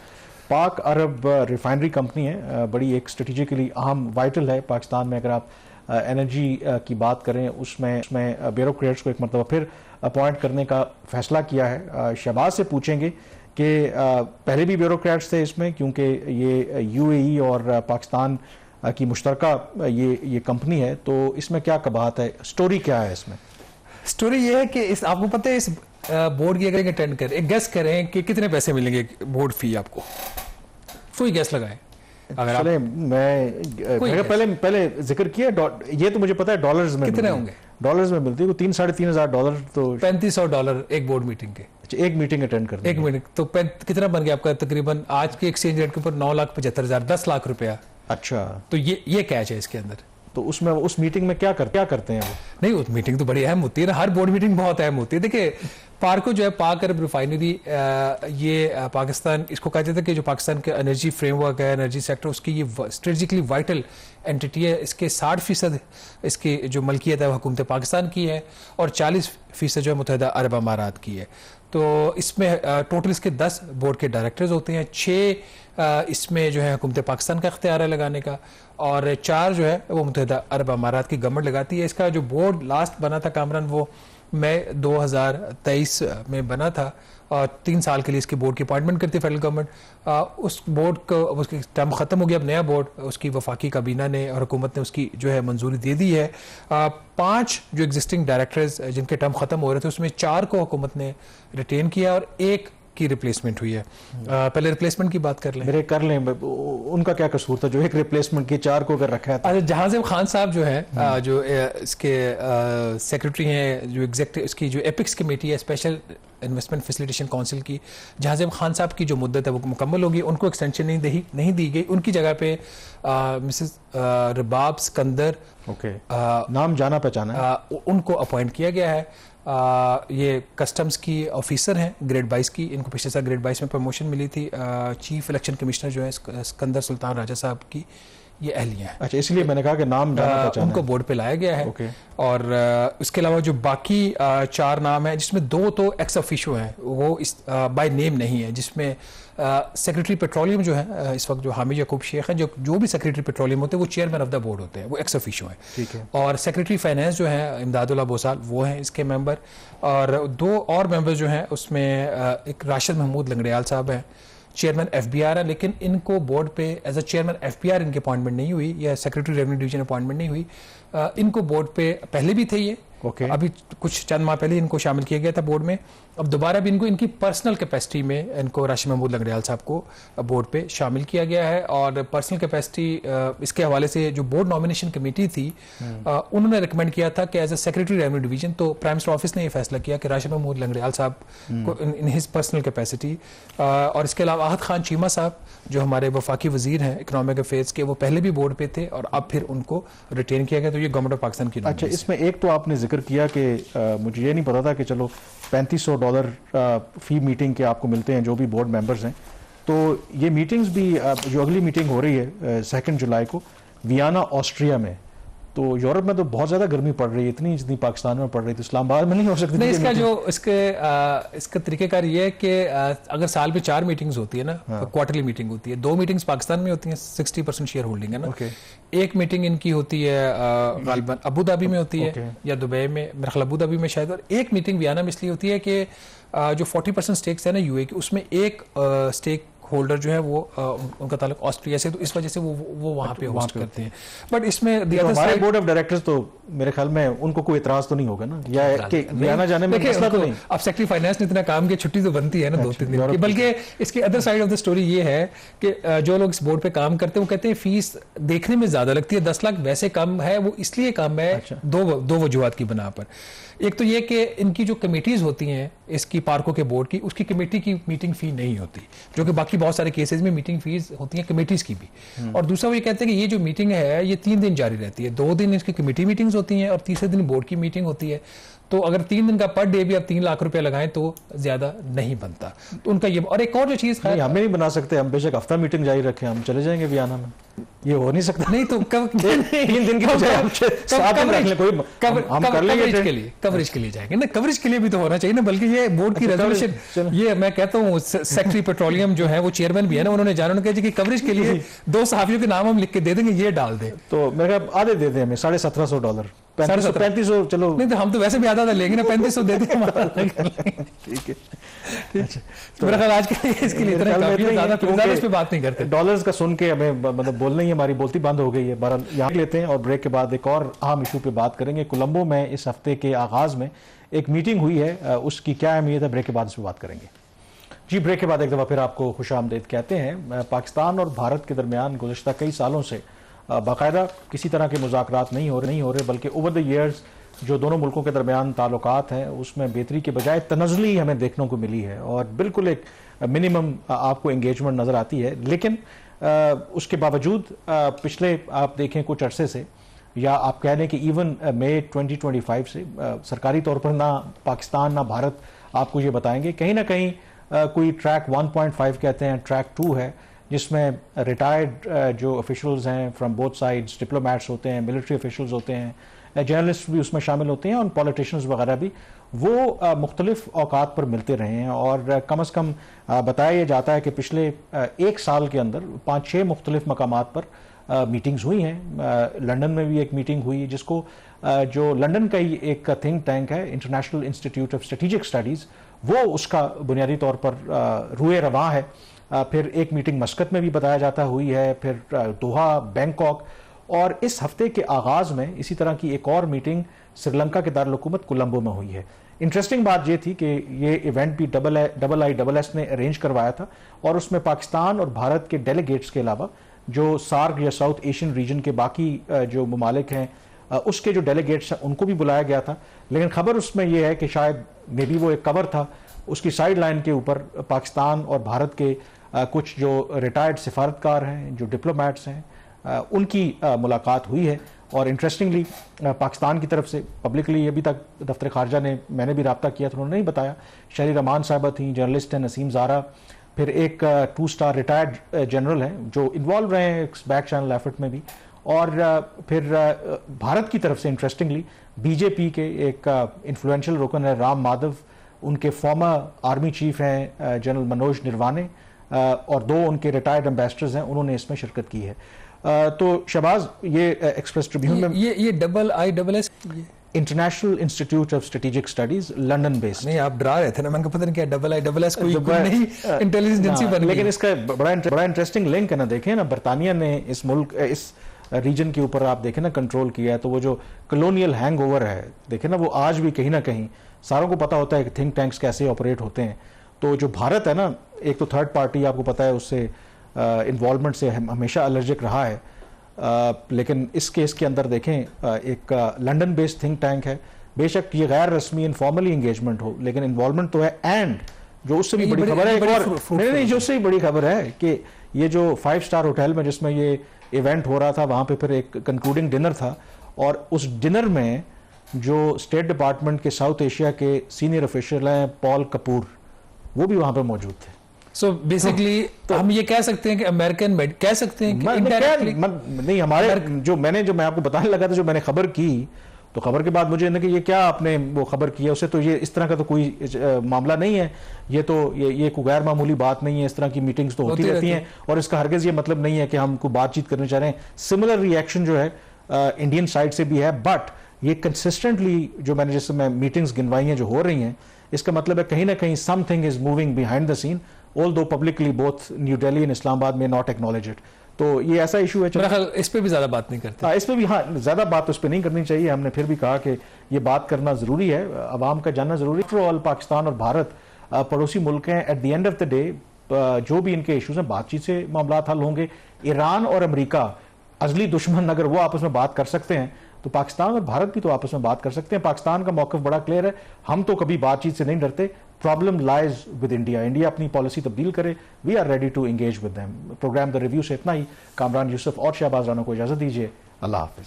Speaker 1: पाक अरब रिफाइनरी कंपनी है, बड़ी एक स्ट्रेटेजिकली अहम वाइटल है पाकिस्तान में, अगर आप एनर्जी की बात करें, उसमें ब्यूरोक्रेट्स को एक मरतबा फिर अपॉइंट करने का फैसला किया है। शहबाज से पूछेंगे कि पहले भी ब्यूरोक्रेट्स थे इसमें, क्योंकि ये UAE और पाकिस्तान की मुश्तरका ये कंपनी है, तो इसमें क्या कबाहत है, स्टोरी क्या है इसमें?
Speaker 2: स्टोरी ये है कि आपको पता है इस बोर्ड की अगर अटेंड करें, एक गेस करें कि कितने पैसे मिलेंगे बोर्ड फी आपको, कोई गेस लगाएं। अगर आप
Speaker 1: मैं पहले जिक्र किया, ये तो मुझे पता है डॉलर्स में
Speaker 2: कितने होंगे,
Speaker 1: डॉलर्स में मिलती है 3-3,500 $, तो
Speaker 2: $3500 एक बोर्ड मीटिंग के।
Speaker 1: एक मीटिंग अटेंड करनी,
Speaker 2: एक मीटिंग तो कितना बन गया आपका, तकरीबन आज के एक्सचेंज रेट के ऊपर 9,75,000, 10 लाख रुपया।
Speaker 1: अच्छा,
Speaker 2: तो ये कैच है इसके अंदर।
Speaker 1: तो उसमें उस मीटिंग में क्या करते हैं वो?
Speaker 2: नहीं, उस मीटिंग तो बड़ी अहम होती है ना, हर बोर्ड मीटिंग बहुत अहम होती है। देखिए पार्को जो है, पाक अरब रिफाइनरी, ये पाकिस्तान, इसको कहा जाता है कि जो पाकिस्तान का एनर्जी फ्रेमवर्क है, एनर्जी सेक्टर, उसकी ये स्ट्रेटेजिकली वाइटल एंटिटी है। इसके 60% इसकी जो मलकियत है वो हुकूमत पाकिस्तान की है और 40% जो है मुत्तहिदा अरब अमारात की है। तो इसमें टोटल इसके 10 बोर्ड के डायरेक्टर्स होते हैं, 6 इसमें जो है हुकूमत पाकिस्तान का इख्तियार है लगाने का, और 4 जो है वो मुत्तहिदा अरब अमारात की गवर्नमेंट लगाती है। इसका जो बोर्ड लास्ट बना था कामरान, वो मई 2023 में बना था, और 3 साल के लिए इसके बोर्ड की अपॉइंटमेंट करती है फेडरल गवर्नमेंट। उस बोर्ड को, उसकी टर्म खत्म हो गया, अब नया बोर्ड, उसकी वफाकी काबीना ने और हुकूमत ने उसकी जो है मंजूरी दे दी है। 5 जो एग्जिस्टिंग डायरेक्टर्स जिनके टर्म खत्म हो रहे थे, उसमें 4 को हुकूमत ने रिटेन किया और 1 की रिप्लेसमेंट हुई है। पहले रिप्लेसमेंट की बात कर लें।
Speaker 1: मेरे कर लें, उनका क्या कसूर था जो एक रिप्लेसमेंट के 4 को अगर रखा है?
Speaker 2: अच्छा, जहांजेब खान साहब जो है, जो इसके सेक्रेटरी हैं, जो एग्जेक्टिव इसकी जो एपिक्स कमेटी है, स्पेशल इन्वेस्टमेंट फैसिलिटेशन काउंसिल की, जहांजेब खान साहब की जो मुद्दत है वो मुकम्मल होगी, उनको एक्सटेंशन नहीं दी गई। उनकी जगह पे मिसेस रबाब सिकंदर,
Speaker 1: नाम जाना पहचाना,
Speaker 2: उनको अपॉइंट किया गया है। ये कस्टम्स की ऑफिसर हैं ग्रेड 22 की, इनको पिछले साल ग्रेड 22 में प्रमोशन मिली थी। चीफ इलेक्शन कमिश्नर जो है सिकंदर सुल्तान राजा साहब की ये अहलियां हैं।
Speaker 1: अच्छा, इसलिए मैंने कहा कि नाम जाना पहचाना
Speaker 2: उनको बोर्ड पे लाया गया है। और इसके अलावा जो बाकी 4 नाम है, जिसमें 2 तो एक्स ऑफिशियो हैं, वो इस बाय नेम नहीं है, जिसमें सेक्रेटरी पेट्रोलियम जो है इस वक्त जो हामिद याकूब शेख हैं, जो भी सेक्रेटरी पेट्रोलियम होते हैं वो चेयरमैन ऑफ द बोर्ड होते हैं, वो एक्स ऑफिशियो हैं।
Speaker 1: ठीक है।
Speaker 2: और सेक्रेटरी फाइनेंस जो है इमदादुल्लाह बोसाल, वो हैं इसके मेंबर। और 2 और मेंबर्स जो हैं उसमें एक राशिद महमूद लंगड़ियाल साहब हैं, चेयरमैन FBR है, लेकिन इनको बोर्ड पे एज अ चेयरमैन FBR इनकी अपॉइंटमेंट नहीं हुई, या सेक्रेटरी रेवेन्यू डिवीजन अपॉइंटमेंट नहीं हुई। इनको बोर्ड पे पहले भी थे ये, अभी कुछ चंद माह पहले इनको शामिल किया गया था बोर्ड में। अब दोबारा भी इनको इनकी पर्सनल कैपेसिटी में इनको राशिद महमूद लंगड़ियाल साहब को बोर्ड पे शामिल किया गया है। और पर्सनल कैपेसिटी इसके हवाले से जो बोर्ड नॉमिनेशन कमेटी थी, उन्होंने रिकमेंड किया था कि as a secretary revenue division, तो प्राइम मिनिस्टर ऑफिस ने यह फैसला किया कि राशिद महमूद लंगड़ियाल साहब को इन हिज पर्सनल कैपेसिटी, और इसके अलावा आहत खान चीमा साहब जो हमारे वफाकी वजीर हैं इकोनॉमिक अफेयर्स के, वो पहले भी बोर्ड पे थे और अब फिर उनको रिटेन किया गया। तो ये गवर्नमेंट ऑफ पाकिस्तान की।
Speaker 1: अच्छा, इसमें एक तो आपने जिक्र किया कि मुझे ये नहीं पता था कि चलो $3500 फी मीटिंग के आपको मिलते हैं जो भी बोर्ड मेंबर्स हैं। तो ये मीटिंग्स भी, जो अगली मीटिंग हो रही है 2 जुलाई को वियना ऑस्ट्रिया में, तो यूरोप में तो बहुत ज़्यादा गर्मी पड़ रही है, इतनी जितनी पाकिस्तान में पड़ रही थी, इस्लामाबाद में नहीं हो सकती?
Speaker 2: नहीं, इसका तरीक़ेकार ये है कि अगर साल में 4 मीटिंग्स होती है ना, क्वार्टरली मीटिंग होती है, 2 मीटिंग्स पाकिस्तान में होती हैं, 60% शेयर होल्डिंग है ना। एक मीटिंग इनकी होती है गालिबन अबू धाबी में होती है, या दुबई में, मेरे ख्याल अबू धाबी में शायद, और एक मीटिंग वियना में इसलिए होती है कि जो 40% स्टेक्स है ना UAE की, उसमें एक स्टेक होल्डर जो है वो उनका ताल्लुक ऑस्ट्रिया से, तो इस वजह से वो वहाँ पे होस्ट करते हैं। बट इसमें
Speaker 1: हमारे बोर्ड ऑफ डायरेक्टर्स तो मेरे ख्याल में उनको कोई इतराज तो नहीं होगा ना, या कि आना जाने में मसला तो नहीं?
Speaker 2: अब सेक्रेटरी फाइनेंस ने इतना काम किया, छुट्टी तो बनती है ना 2-3 दिन की। बल्कि इसकी other side of the story ये है कि जो लोग इस बोर्ड पे काम करते हैं वो कहते हैं फीस देखने में ज्यादा लगती है, 10 लाख वैसे कम है, वो इसलिए कम है दो वजूहत की बना पर। एक तो ये कि इनकी जो कमेटीज होती हैं इसकी पार्कों के बोर्ड की, उसकी कमेटी की मीटिंग फी नहीं होती, जो कि बाकी बहुत सारे केसेस में मीटिंग फीस होती हैं कमेटीज की भी। और दूसरा वो ये कहते हैं कि ये जो मीटिंग है ये 3 दिन जारी रहती है, 2 दिन इसकी कमेटी मीटिंग्स होती हैं और तीसरे दिन बोर्ड की मीटिंग होती है। तो अगर 3 दिन का पर डे भी आप 3 लाख रुपए लगाएं तो ज्यादा नहीं बनता। तो उनका ये, और एक और जो चीज
Speaker 1: हमें नहीं बना सकते, हम बेशक हफ्ता मीटिंग जारी रखें, हम चले जाएंगे वियना में, ये हो नहीं सकता।
Speaker 2: नहीं तो
Speaker 1: 3 दिन की बजाय हम 7 दिन रख लें, कोई हम कर लेंगे
Speaker 2: कवरेज के लिए जाएंगे ना, कवरेज के लिए भी तो होना चाहिए ना। बल्कि ये बोर्ड की रेजोल्यूशन, ये मैं कहता हूँ सेक्रेटरी पेट्रोलियम जो है वो चेयरमैन भी है ना, उन्होंने जाना कहा कि कवरेज के लिए 2 सहाफियों के नाम हम लिख के दे देंगे, ये डाल दे।
Speaker 1: तो मेरा आधे दे दें हमें, $1750, 3500 चलो।
Speaker 2: नहीं तो हम तो वैसे भी आधा लेंगे ना, 3500 दे दें हमारा।
Speaker 1: ठीक है,
Speaker 2: तो मेरा ख्याल आज के इसके लिए इतना काफी है, ज्यादा इस पे बात नहीं करते।
Speaker 1: डॉलर्स का सुन के हमें मतलब बोलना ही हमारी बोलती बंद हो गई है। बहरहाल यहाँ लेते हैं और ब्रेक के बाद एक और अहम इशू पे बात करेंगे। कोलंबो में इस हफ्ते के आगाज में एक मीटिंग हुई है, उसकी क्या अहमियत है, ब्रेक के बाद इस पर बात करेंगे। जी, ब्रेक के बाद एक दफ़ा फिर आपको खुशामदीद कहते हैं। पाकिस्तान और भारत के दरमियान गुज़श्ता कई सालों से बाकायदा किसी तरह के मुज़ाकरात नहीं हो रहे, बल्कि ओवर द ईयर्स जो दोनों मुल्कों के दरमियान ताल्लुकात हैं उसमें बेहतरी के बजाय तनज़ली हमें देखने को मिली है और बिल्कुल एक मिनिमम आपको एंगेजमेंट नज़र आती है। लेकिन उसके बावजूद पिछले आप देखें कुछ अरसे से, या आप कह लें कि इवन मई 2025 से सरकारी तौर पर ना पाकिस्तान ना भारत आपको ये बताएंगे कहीं ना कहीं कोई ट्रैक 1.5 कहते हैं, ट्रैक 2 है, जिसमें रिटायर्ड जो ऑफिशियल्स हैं फ्रॉम बोथ साइड्स, डिप्लोमेट्स होते हैं, मिलिट्री ऑफिशियल्स होते हैं, जर्नलिस्ट भी उसमें शामिल होते हैं और पॉलिटिशियंस वगैरह भी, वो मुख्तलिफ औकात पर मिलते रहे हैं। और कम अज़ कम बताया जाता है कि पिछले एक साल के अंदर 5-6 मुख्तलिफ मकामात पर मीटिंग्स हुई हैं। लंदन में भी एक मीटिंग हुई जिसको जो लंदन का ही एक थिंक टैंक है, international institute of strategic studies, वो उसका बुनियादी तौर पर रुए रवां है। फिर एक मीटिंग मस्कत में भी बताया जाता हुई है, फिर दोहा, बैंकॉक, और इस हफ्ते के आगाज़ में इसी तरह की एक और मीटिंग श्रीलंका के दारुल-हुकूमत कोलंबो में हुई है। इंटरेस्टिंग बात यह थी कि ये इवेंट भी IISS ने अरेंज करवाया था और उसमें पाकिस्तान और भारत के डेलीगेट्स के अलावा जो सार्क या साउथ एशियन रीजन के बाकी जो ममालिक हैं उसके जो डेलीगेट्स हैं उनको भी बुलाया गया था। लेकिन खबर उसमें यह है कि शायद मे बी वो एक कवर था, उसकी साइड लाइन के ऊपर पाकिस्तान और भारत के कुछ जो रिटायर्ड सिफारतकार हैं, जो डिप्लोमेट्स हैं, उनकी मुलाकात हुई है। और इंटरेस्टिंगली पाकिस्तान की तरफ से पब्लिकली अभी तक दफ्तर खारजा ने, मैंने भी रब्ता किया था, उन्होंने नहीं बताया। शहरी रमान साहिबा थी, जर्नलिस्ट हैं नसीम ज़ारा, फिर एक 2 स्टार रिटायर्ड जनरल हैं जो इन्वॉल्व रहे हैं बैक चैनल एफर्ट में भी, और फिर भारत की तरफ से इंटरेस्टिंगली बीजेपी के एक इन्फ्लुएंशियल रुकन है राम माधव, उनके फॉर्मर आर्मी चीफ हैं जनरल मनोज निर्वाणे, और 2 उनके रिटायर्ड एम्बेसडर्स हैं, उन्होंने इसमें शिरकत की है। तो शहबाज, ये एक्सप्रेस ट्रिब्यून में
Speaker 2: ये IISS
Speaker 1: international institute of strategic studies London based.
Speaker 2: नहीं, आप डरा रहे थे ना, मैंने पता नहीं क्या IISS कोई नहीं इंटेलिजेंस एजेंसी बन गई।
Speaker 1: लेकिन इसका बड़ा इंटरेस्टिंग लिंक है ना। देखें ना, बरतानिया ने इस मुल्क, इस रीजन के ऊपर आप देखें ना कंट्रोल किया है, तो वो जो कलोनियल हैंगओवर है, देखें ना, वो आज भी कहीं ना कहीं सारों को पता होता है कि थिंक टैंक्स कैसे ऑपरेट होते हैं। तो जो भारत है ना, एक तो थर्ड पार्टी आपको पता है उससे इन्वॉल्वमेंट से हमेशा एलर्जिक रहा है, लेकिन इस केस के अंदर देखें एक लंदन बेस्ड थिंक टैंक है, बेशक ये गैर रस्मी इनफॉर्मली एंगेजमेंट हो, लेकिन इन्वॉल्वमेंट तो है। एंड जो उससे भी बड़ी खबर है, एक और नहीं, जो उससे भी बड़ी खबर है कि ये जो 5 स्टार होटल में जिसमें ये इवेंट हो रहा था, वहां पे फिर एक कंक्लूडिंग डिनर था, और उस डिनर में जो स्टेट डिपार्टमेंट के साउथ एशिया के सीनियर ऑफिशियल हैं पॉल कपूर, वो भी वहां पे मौजूद थे।
Speaker 2: सो बेसिकली तो हम ये कह सकते हैं कि अमेरिकन कह सकते हैं कि इनडायरेक्टली
Speaker 1: नहीं, हमारे जो मैं आपको बताने लगा था, जो मैंने खबर की, तो खबर के बाद मुझे कि ये क्या आपने वो खबर की है उससे, तो ये इस तरह का तो कोई मामला नहीं है, ये तो ये कोई गैर मामूली बात नहीं है। इस तरह की मीटिंग्स तो होती रहती हैं और इसका हरगिज ये मतलब नहीं है कि हम कोई बातचीत करने चाह रहे हैं। सिमिलर रिएक्शन जो है इंडियन साइड से भी है, बट ये कंसिस्टेंटली जो मैंने जैसे मीटिंग्स गिनवाई हैं जो हो रही हैं, इसका मतलब है कहीं ना कहीं something is moving behind the scene, although publicly both New Delhi and Islamabad may not acknowledge it। तो ये ऐसा इशू है,
Speaker 2: मेरा ख्याल इस पे भी ज्यादा बात नहीं करते।
Speaker 1: इस पे भी, हाँ, ज्यादा बात उस पे नहीं करनी चाहिए। हमने फिर भी कहा कि ये बात करना जरूरी है, अवाम का जानना जरूरी है। ऑल पाकिस्तान और भारत पड़ोसी मुल्क हैं। At the end of the day जो भी इनके इशूज हैं, बातचीत से मामला हल होंगे। ईरान और अमेरिका अजली दुश्मन, अगर वो आपस में बात कर सकते हैं तो पाकिस्तान और भारत भी तो आपस में बात कर सकते हैं। पाकिस्तान का मौकफ बड़ा क्लियर है, हम तो कभी बातचीत से नहीं डरते। Problem lies with India. India अपनी पॉलिसी तब्दील करे, we are ready to engage with them. Program the review से इतना ही। कामरान यूसुफ और शहबाज राना को इजाजत दीजिए। अल्लाह हाफिज।